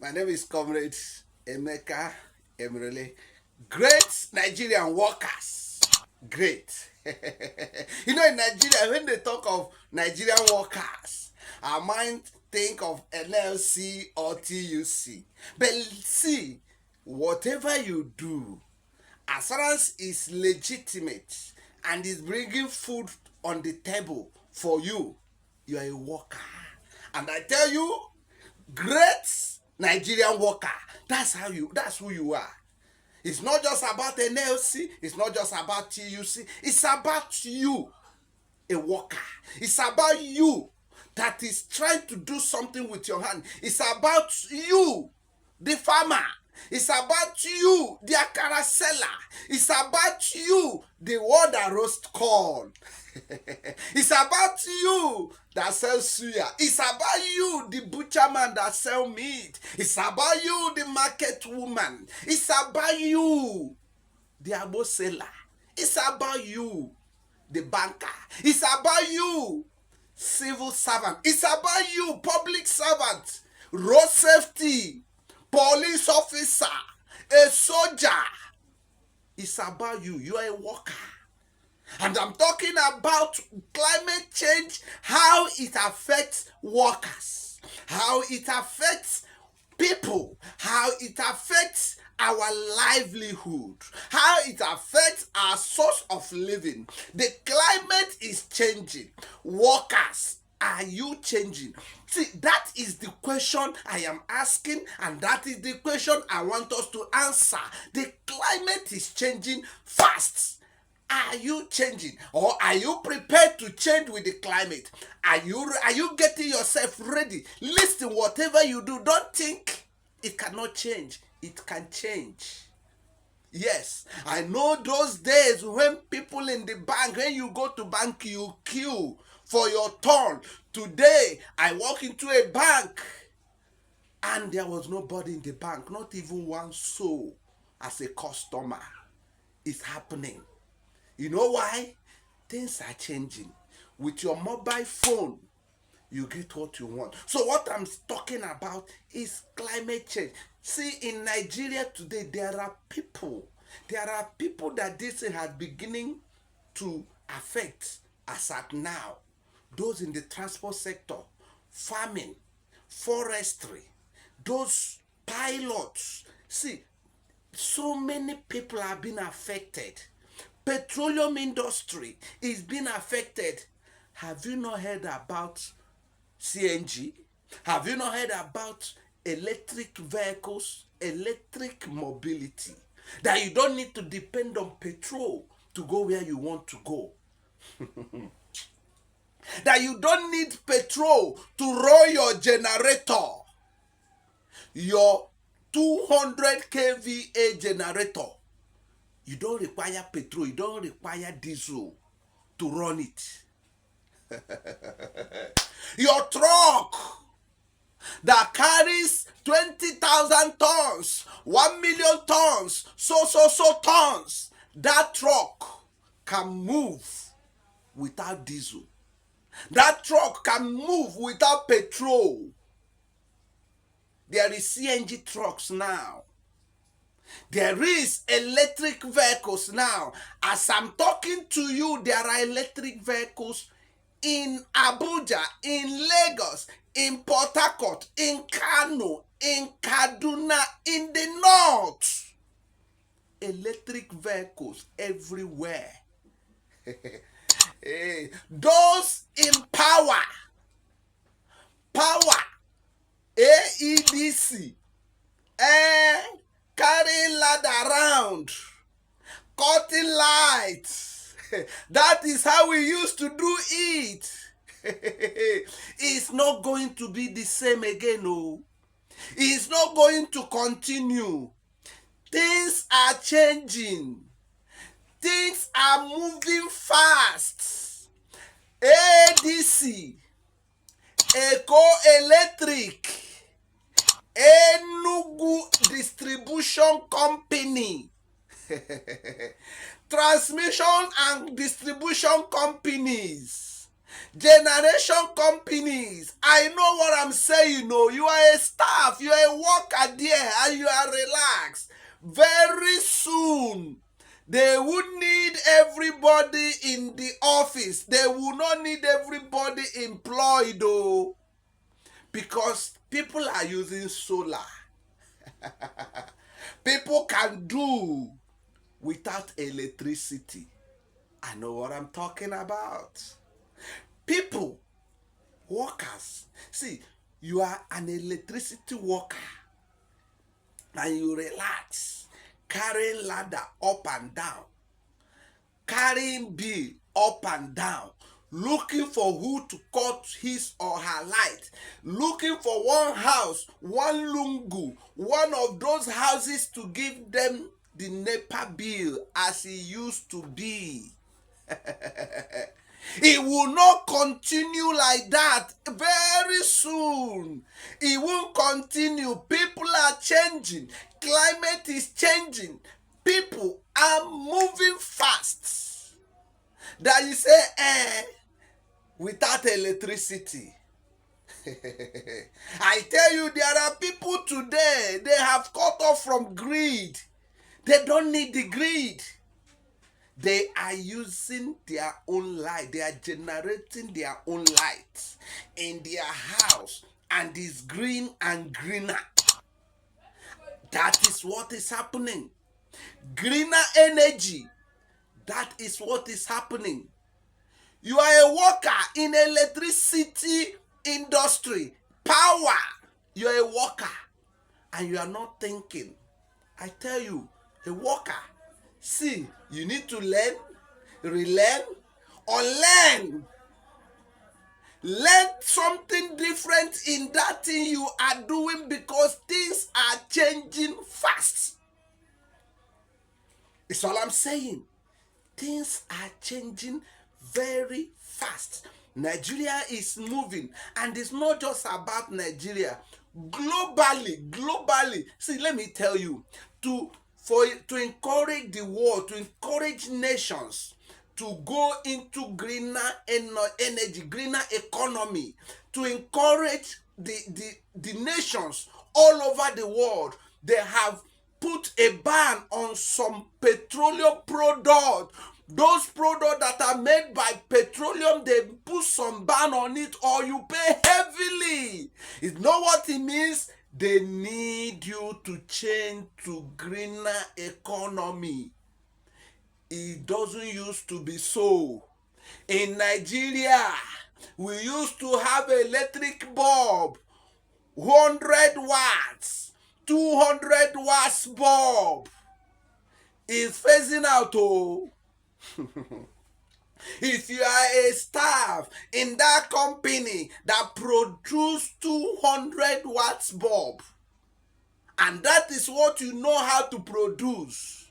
My name is Comrade Emeka Emerole. Great Nigerian workers. Great. In Nigeria, when they talk of Nigerian workers, our mind think of NLC or TUC. But see, whatever you do, as long as it's legitimate and is bringing food on the table for you, you are a worker. And I tell you, great Nigerian worker, that's who you are. It's not just about NLC, it's not just about TUC, it's about you, a worker. It's about you that is trying to do something with your hand. It's about you, the farmer. It's about you, the akara seller. It's about you, the one that roast corn. It's about you that sells suya. It's about you, the butcher man that sell meat. It's about you, the market woman. It's about you, the abo seller. It's about you, the banker. It's about you, civil servant. It's about you, public servant, road safety, police officer, a soldier. It's about you. You are a worker. And I'm talking about climate change, how it affects workers, how it affects people, how it affects our livelihood, how it affects our source of living. The climate is changing. Workers, are you changing? See, that is the question I am asking, and that is the question I want us to answer. The climate is changing fast. Are you changing, or are you prepared to change with the climate? Are you getting yourself ready? Listen, whatever you do, don't think it cannot change. It can change. Yes, I know those days when people in the bank, when you go to bank, you queue for your turn. Today, I walk into a bank and there was nobody in the bank, not even one soul as a customer. It's happening. You know why? Things are changing. With your mobile phone, you get what you want. So what I'm talking about is climate change. See, in Nigeria today, there are people that this has beginning to affect as at now. Those in the transport sector, farming, forestry, those pilots. See, so many people have been affected. Petroleum industry is being affected. Have you not heard about CNG? Have you not heard about electric vehicles, electric mobility? That you don't need to depend on petrol to go where you want to go. That you don't need petrol to run your generator. Your 200 kVA generator. You don't require petrol, you don't require diesel to run it. Your truck that carries 20,000 tons, 1 million tons, so tons, that truck can move without diesel. That truck can move without petrol. There is CNG trucks now. There is electric vehicles now. As I'm talking to you, there are electric vehicles in Abuja, in Lagos, in Port Harcourt, in Kano, in Kaduna, in the north. Electric vehicles everywhere. Those in power, AEDC, carrying ladder around, cutting lights. That is how we used to do it. It's not going to be the same again. No, it's not going to continue. Things are changing. Things are moving fast. ADC, Eco Electric, Enugu Distribution Company, transmission and distribution companies, Generation companies. I know what I'm saying. No, you are a staff, you are a worker there, and you are relaxed. Very soon, they would need everybody in the office. They will not need everybody employed, though, because people are using solar. People can do without electricity. I know what I'm talking about. People, workers. See, you are an electricity worker and you relax, carrying ladder up and down, carrying bill up and down, looking for who to cut his or her light, looking for one house, one lungu, one of those houses to give them the NEPA bill as it used to be. It will not continue like that very soon. It won't continue. People are changing. Climate is changing. People are moving fast. That you say, without electricity. I tell you, there are people today, they have cut off from grid. They don't need the grid. They are using their own light. They are generating their own light in their house, and it's green and greener. That is what is happening. Greener energy. That is what is happening. You are a worker in electricity industry, power. You are a worker and you are not thinking. I tell you, a worker. See, you need to learn, relearn, or learn. Learn something different in that thing you are doing, because things are changing fast. It's all I'm saying. Things are changing very fast. Nigeria is moving, and it's not just about Nigeria. Globally. See, let me tell you, to encourage the world, to encourage nations to go into greener energy, greener economy, to encourage the nations all over the world, they have put a ban on some petroleum products. Those products that are made by petroleum, they put some ban on it, or you pay heavily. You know what it means? They need you to change to greener economy. It doesn't used to be so. In Nigeria, we used to have electric bulb, 100 watts, 200 watts bulb. It's phasing out, oh. If you are a staff in that company that produce 200 watts bulb, and that is what you know how to produce,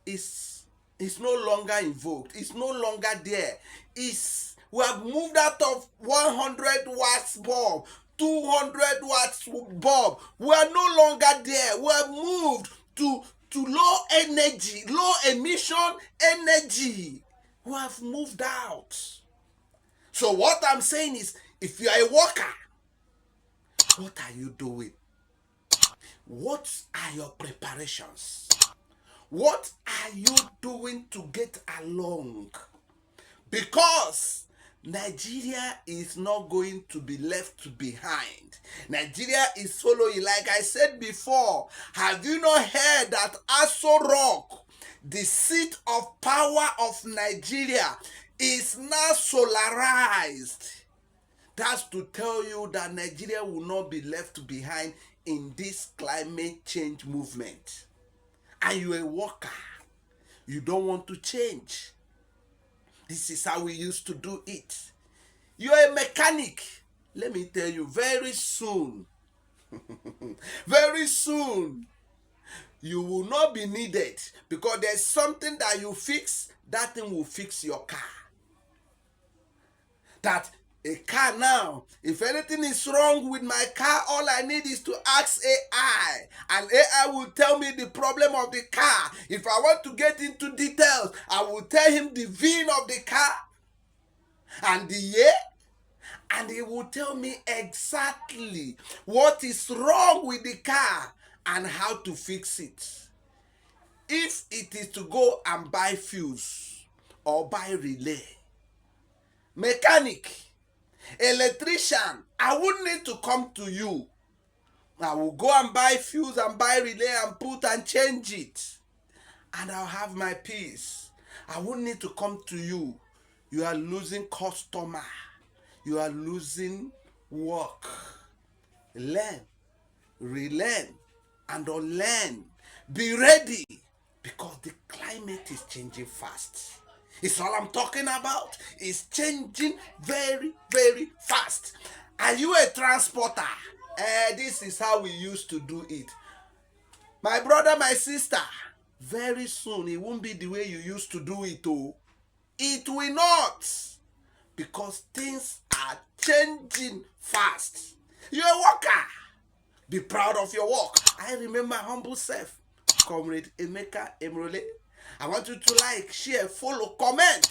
it's no longer invoked. It's no longer there. We have moved out of 100 watts bulb, 200 watts bulb. We are no longer there. We have moved to low energy, low emission energy. We have moved out. So what I'm saying is, if you are a worker, what are you doing? What are your preparations? What are you doing to get along? Because Nigeria is not going to be left behind. Nigeria is following. Like I said before, have you not heard that Aso Rock, the seat of power of Nigeria, is now solarized? That's to tell you that Nigeria will not be left behind in this climate change movement. And you're a worker. You don't want to change. This is how we used to do it. You're a mechanic. Let me tell you, very soon, very soon, you will not be needed, because there's something that you fix, that thing will fix your car. That a car now, if anything is wrong with my car, all I need is to ask AI, and AI will tell me the problem of the car. If I want to get into details, I will tell him the VIN of the car. and the year, and he will tell me exactly what is wrong with the car and how to fix it. If it is to go and buy fuse or buy relay, mechanic, electrician, I wouldn't need to come to you. I will go and buy fuse and buy relay and put and change it, and I'll have my peace. I won't need to come to you. You are losing customer. You are losing work. Learn, relearn, and unlearn. Be ready, because the climate is changing fast. It's all I'm talking about. It's changing very, very fast. Are you a transporter? This is how we used to do it. My brother, my sister, very soon it won't be the way you used to do it. Oh, it will not, because things are changing fast. You're a worker. Be proud of your work. I remember humble self, Comrade Emeka Emerole. I want you to like, share, follow, comment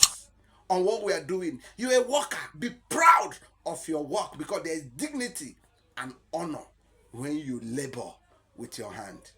on what we are doing. You're a worker. Be proud of your work, because there is dignity and honor when you labor with your hand.